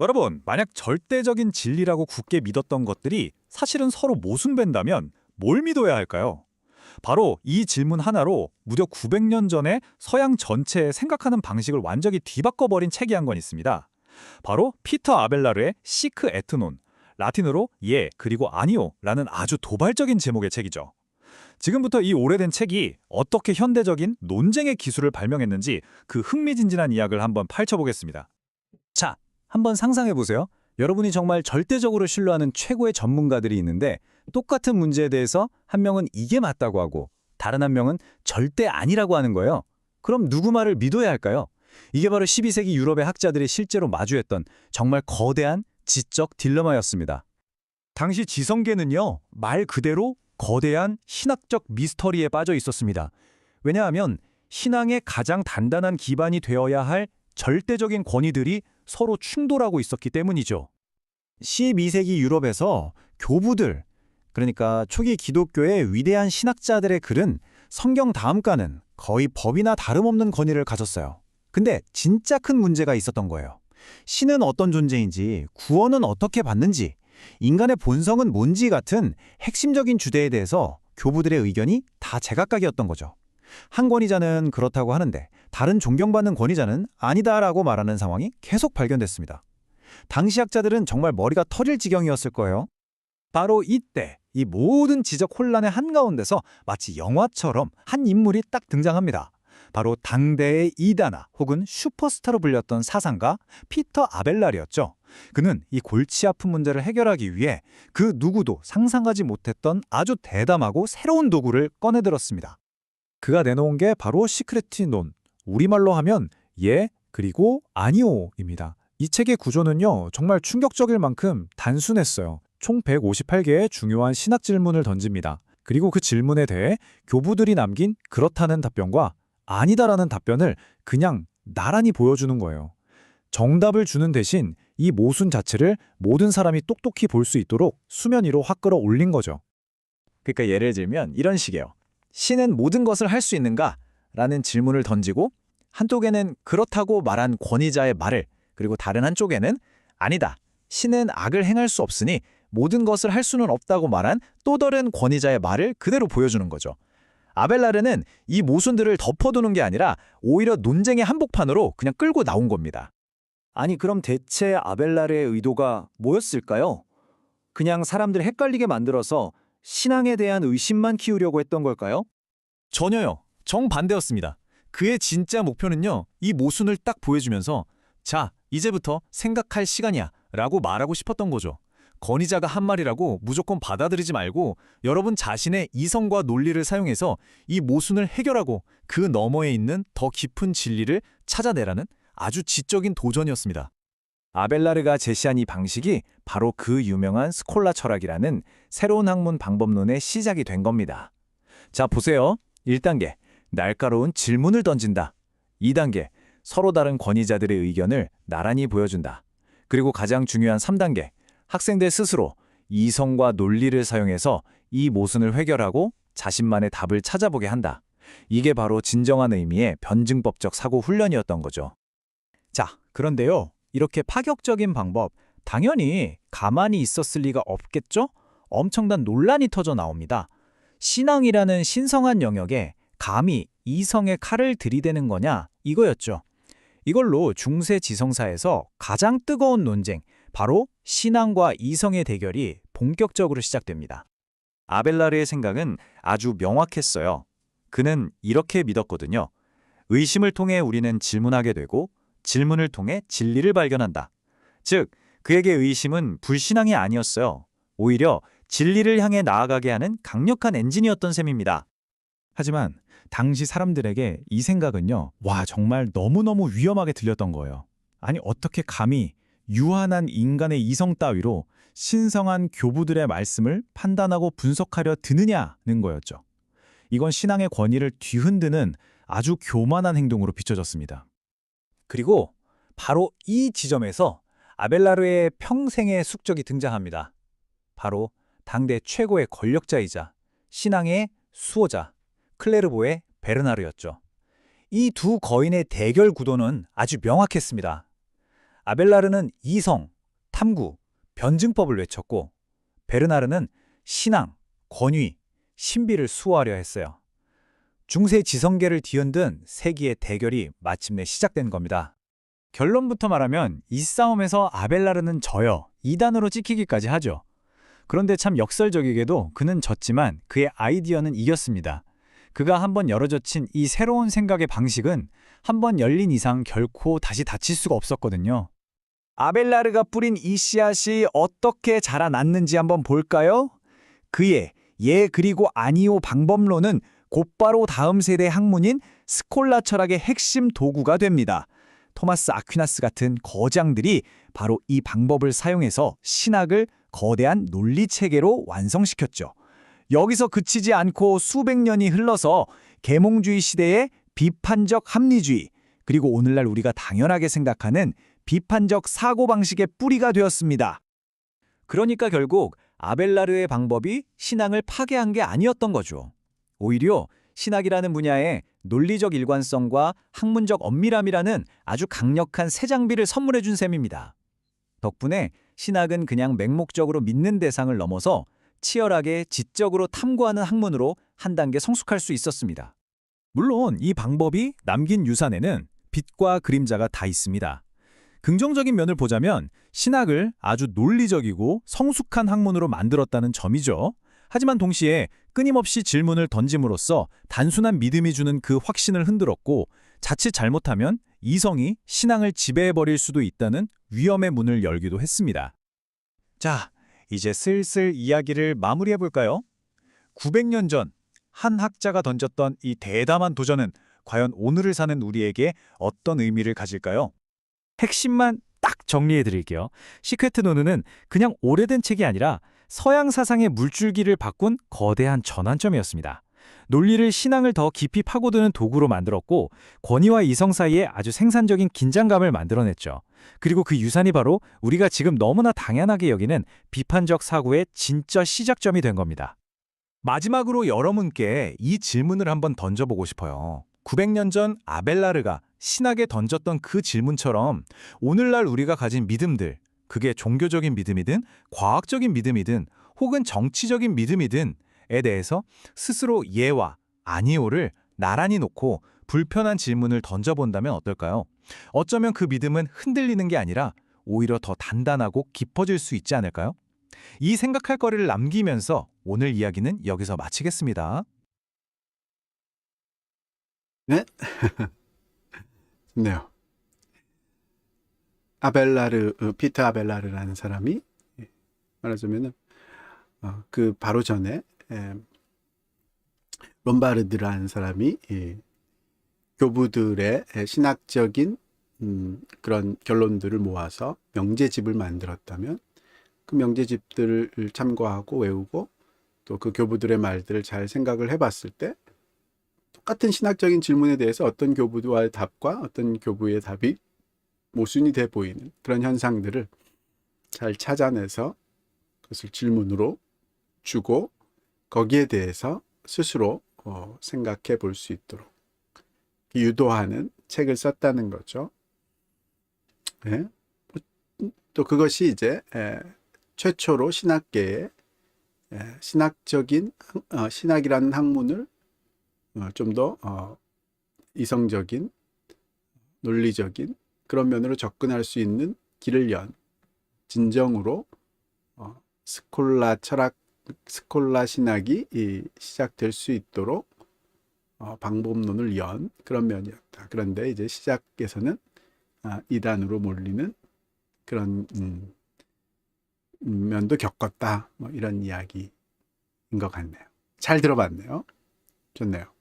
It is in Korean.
여러분, 만약 절대적인 진리라고 굳게 믿었던 것들이 사실은 서로 모순된다면 뭘 믿어야 할까요? 바로 이 질문 하나로 무려 900년 전에 서양 전체의 생각하는 방식을 완전히 뒤바꿔버린 책이 한 권 있습니다. 바로 피터 아벨라르의 시크 에트논, 라틴어로 예, 그리고 아니오라는 아주 도발적인 제목의 책이죠. 지금부터 이 오래된 책이 어떻게 현대적인 논쟁의 기술을 발명했는지 그 흥미진진한 이야기를 한번 파헤쳐보겠습니다. 자, 한번 상상해보세요. 여러분이 정말 절대적으로 신뢰하는 최고의 전문가들이 있는데 똑같은 문제에 대해서 한 명은 이게 맞다고 하고 다른 한 명은 절대 아니라고 하는 거예요. 그럼 누구 말을 믿어야 할까요? 이게 바로 12세기 유럽의 학자들이 실제로 마주했던 정말 거대한 지적 딜레마였습니다. 당시 지성계는요, 말 그대로 거대한 신학적 미스터리에 빠져 있었습니다. 왜냐하면 신앙의 가장 단단한 기반이 되어야 할 절대적인 권위들이 서로 충돌하고 있었기 때문이죠. 12세기 유럽에서 교부들, 그러니까 초기 기독교의 위대한 신학자들의 글은 성경 다음가는 거의 법이나 다름없는 권위를 가졌어요. 근데 진짜 큰 문제가 있었던 거예요. 신은 어떤 존재인지, 구원은 어떻게 받는지, 인간의 본성은 뭔지 같은 핵심적인 주제에 대해서 교부들의 의견이 다 제각각이었던 거죠. 한 권위자는 그렇다고 하는데 다른 존경받는 권위자는 아니다라고 말하는 상황이 계속 발견됐습니다. 당시 학자들은 정말 머리가 터질 지경이었을 거예요. 바로 이때 이 모든 지적 혼란의 한가운데서 마치 영화처럼 한 인물이 딱 등장합니다. 바로 당대의 이단아 혹은 슈퍼스타로 불렸던 사상가 피터 아벨라르였죠. 그는 이 골치 아픈 문제를 해결하기 위해 그 누구도 상상하지 못했던 아주 대담하고 새로운 도구를 꺼내들었습니다. 그가 내놓은 게 바로 시크레티논, 우리말로 하면 예, 그리고 아니오입니다. 이 책의 구조는요, 정말 충격적일 만큼 단순했어요. 총 158개의 중요한 신학 질문을 던집니다. 그리고 그 질문에 대해 교부들이 남긴 그렇다는 답변과 아니다라는 답변을 그냥 나란히 보여주는 거예요. 정답을 주는 대신 이 모순 자체를 모든 사람이 똑똑히 볼 수 있도록 수면 위로 확 끌어올린 거죠. 그러니까 예를 들면 이런 식이에요. 신은 모든 것을 할 수 있는가? 라는 질문을 던지고 한쪽에는 그렇다고 말한 권위자의 말을, 그리고 다른 한쪽에는 아니다, 신은 악을 행할 수 없으니 모든 것을 할 수는 없다고 말한 또 다른 권위자의 말을 그대로 보여주는 거죠. 아벨라르는 이 모순들을 덮어두는 게 아니라 오히려 논쟁의 한복판으로 그냥 끌고 나온 겁니다. 아니 그럼 대체 아벨라르의 의도가 뭐였을까요? 그냥 사람들 헷갈리게 만들어서 신앙에 대한 의심만 키우려고 했던 걸까요? 전혀요. 정반대였습니다. 그의 진짜 목표는요, 이 모순을 딱 보여주면서 자, 이제부터 생각할 시간이야 라고 말하고 싶었던 거죠. 권위자가 한 말이라고 무조건 받아들이지 말고 여러분 자신의 이성과 논리를 사용해서 이 모순을 해결하고 그 너머에 있는 더 깊은 진리를 찾아내라는 아주 지적인 도전이었습니다. 아벨라르가 제시한 이 방식이 바로 그 유명한 스콜라 철학이라는 새로운 학문 방법론의 시작이 된 겁니다. 자, 보세요. 1단계, 날카로운 질문을 던진다. 2단계, 서로 다른 권위자들의 의견을 나란히 보여준다. 그리고 가장 중요한 3단계, 학생들 스스로 이성과 논리를 사용해서 이 모순을 해결하고 자신만의 답을 찾아보게 한다. 이게 바로 진정한 의미의 변증법적 사고 훈련이었던 거죠. 자, 그런데요, 이렇게 파격적인 방법, 당연히 가만히 있었을 리가 없겠죠? 엄청난 논란이 터져 나옵니다. 신앙이라는 신성한 영역에 감히 이성의 칼을 들이대는 거냐, 이거였죠. 이걸로 중세 지성사에서 가장 뜨거운 논쟁, 바로 신앙과 이성의 대결이 본격적으로 시작됩니다. 아벨라르의 생각은 아주 명확했어요. 그는 이렇게 믿었거든요. 의심을 통해 우리는 질문하게 되고 질문을 통해 진리를 발견한다. 즉, 그에게 의심은 불신앙이 아니었어요. 오히려 진리를 향해 나아가게 하는 강력한 엔진이었던 셈입니다. 하지만 당시 사람들에게 이 생각은요, 와, 정말 너무너무 위험하게 들렸던 거예요. 아니, 어떻게 감히 유한한 인간의 이성 따위로 신성한 교부들의 말씀을 판단하고 분석하려 드느냐는 거였죠. 이건 신앙의 권위를 뒤흔드는 아주 교만한 행동으로 비춰졌습니다. 그리고 바로 이 지점에서 아벨라르의 평생의 숙적이 등장합니다. 바로 당대 최고의 권력자이자 신앙의 수호자 클레르보의 베르나르였죠. 이 두 거인의 대결 구도는 아주 명확했습니다. 아벨라르는 이성, 탐구, 변증법을 외쳤고 베르나르는 신앙, 권위, 신비를 수호하려 했어요. 중세 지성계를 뒤흔든 세기의 대결이 마침내 시작된 겁니다. 결론부터 말하면 이 싸움에서 아벨라르는 져요. 2단으로 찍히기까지 하죠. 그런데 참 역설적이게도 그는 졌지만 그의 아이디어는 이겼습니다. 그가 한번 열어젖힌 이 새로운 생각의 방식은 한번 열린 이상 결코 다시 닫힐 수가 없었거든요. 아벨라르가 뿌린 이 씨앗이 어떻게 자라났는지 한번 볼까요? 그의 예 그리고 아니오 방법론은 곧바로 다음 세대 학문인 스콜라 철학의 핵심 도구가 됩니다. 토마스 아퀴나스 같은 거장들이 바로 이 방법을 사용해서 신학을 거대한 논리 체계로 완성시켰죠. 여기서 그치지 않고 수백 년이 흘러서 계몽주의 시대의 비판적 합리주의, 그리고 오늘날 우리가 당연하게 생각하는 비판적 사고방식의 뿌리가 되었습니다. 그러니까 결국 아벨라르의 방법이 신앙을 파괴한 게 아니었던 거죠. 오히려 신학이라는 분야에 논리적 일관성과 학문적 엄밀함이라는 아주 강력한 새 장비를 선물해 준 셈입니다. 덕분에 신학은 그냥 맹목적으로 믿는 대상을 넘어서 치열하게 지적으로 탐구하는 학문으로 한 단계 성숙할 수 있었습니다. 물론 이 방법이 남긴 유산에는 빛과 그림자가 다 있습니다. 긍정적인 면을 보자면 신학을 아주 논리적이고 성숙한 학문으로 만들었다는 점이죠. 하지만 동시에 끊임없이 질문을 던짐으로써 단순한 믿음이 주는 그 확신을 흔들었고 자칫 잘못하면 이성이 신앙을 지배해버릴 수도 있다는 위험의 문을 열기도 했습니다. 자, 이제 슬슬 이야기를 마무리해볼까요? 900년 전 한 학자가 던졌던 이 대담한 도전은 과연 오늘을 사는 우리에게 어떤 의미를 가질까요? 핵심만 딱 정리해드릴게요. 시크웨트 노는은 그냥 오래된 책이 아니라 서양 사상의 물줄기를 바꾼 거대한 전환점이었습니다. 논리를 신앙을 더 깊이 파고드는 도구로 만들었고 권위와 이성 사이에 아주 생산적인 긴장감을 만들어냈죠. 그리고 그 유산이 바로 우리가 지금 너무나 당연하게 여기는 비판적 사고의 진짜 시작점이 된 겁니다. 마지막으로 여러분께 이 질문을 한번 던져보고 싶어요. 900년 전 아벨라르가 신학에 던졌던 그 질문처럼 오늘날 우리가 가진 믿음들, 그게 종교적인 믿음이든 과학적인 믿음이든 혹은 정치적인 믿음이든 에 대해서 스스로 예와 아니오를 나란히 놓고 불편한 질문을 던져본다면 어떨까요? 어쩌면 그 믿음은 흔들리는 게 아니라 오히려 더 단단하고 깊어질 수 있지 않을까요? 이 생각할 거리를 남기면서 오늘 이야기는 여기서 마치겠습니다. 네? 좋네요. 피터 아벨라르라는 사람이 말하자면은 그 바로 전에 롬바르드라는 사람이 교부들의 신학적인 그런 결론들을 모아서 명제집을 만들었다면 그 명제집들을 참고하고 외우고 또 그 교부들의 말들을 잘 생각을 해봤을 때 똑같은 신학적인 질문에 대해서 어떤 교부와의 답과 어떤 교부의 답이 모순이 돼 보이는 그런 현상들을 잘 찾아내서 그것을 질문으로 주고 거기에 대해서 스스로 생각해 볼 수 있도록 유도하는 책을 썼다는 거죠. 네? 또 그것이 이제 최초로 신학계에 신학적인 신학이라는 학문을 좀 더 이성적인 논리적인 그런 면으로 접근할 수 있는 길을 연 진정으로 스콜라 철학, 스콜라 신학이 시작될 수 있도록 방법론을 연 그런 면이었다. 그런데 이제 시작에서는 이단으로 몰리는 그런 면도 겪었다. 뭐 이런 이야기인 것 같네요. 잘 들어봤네요. 좋네요.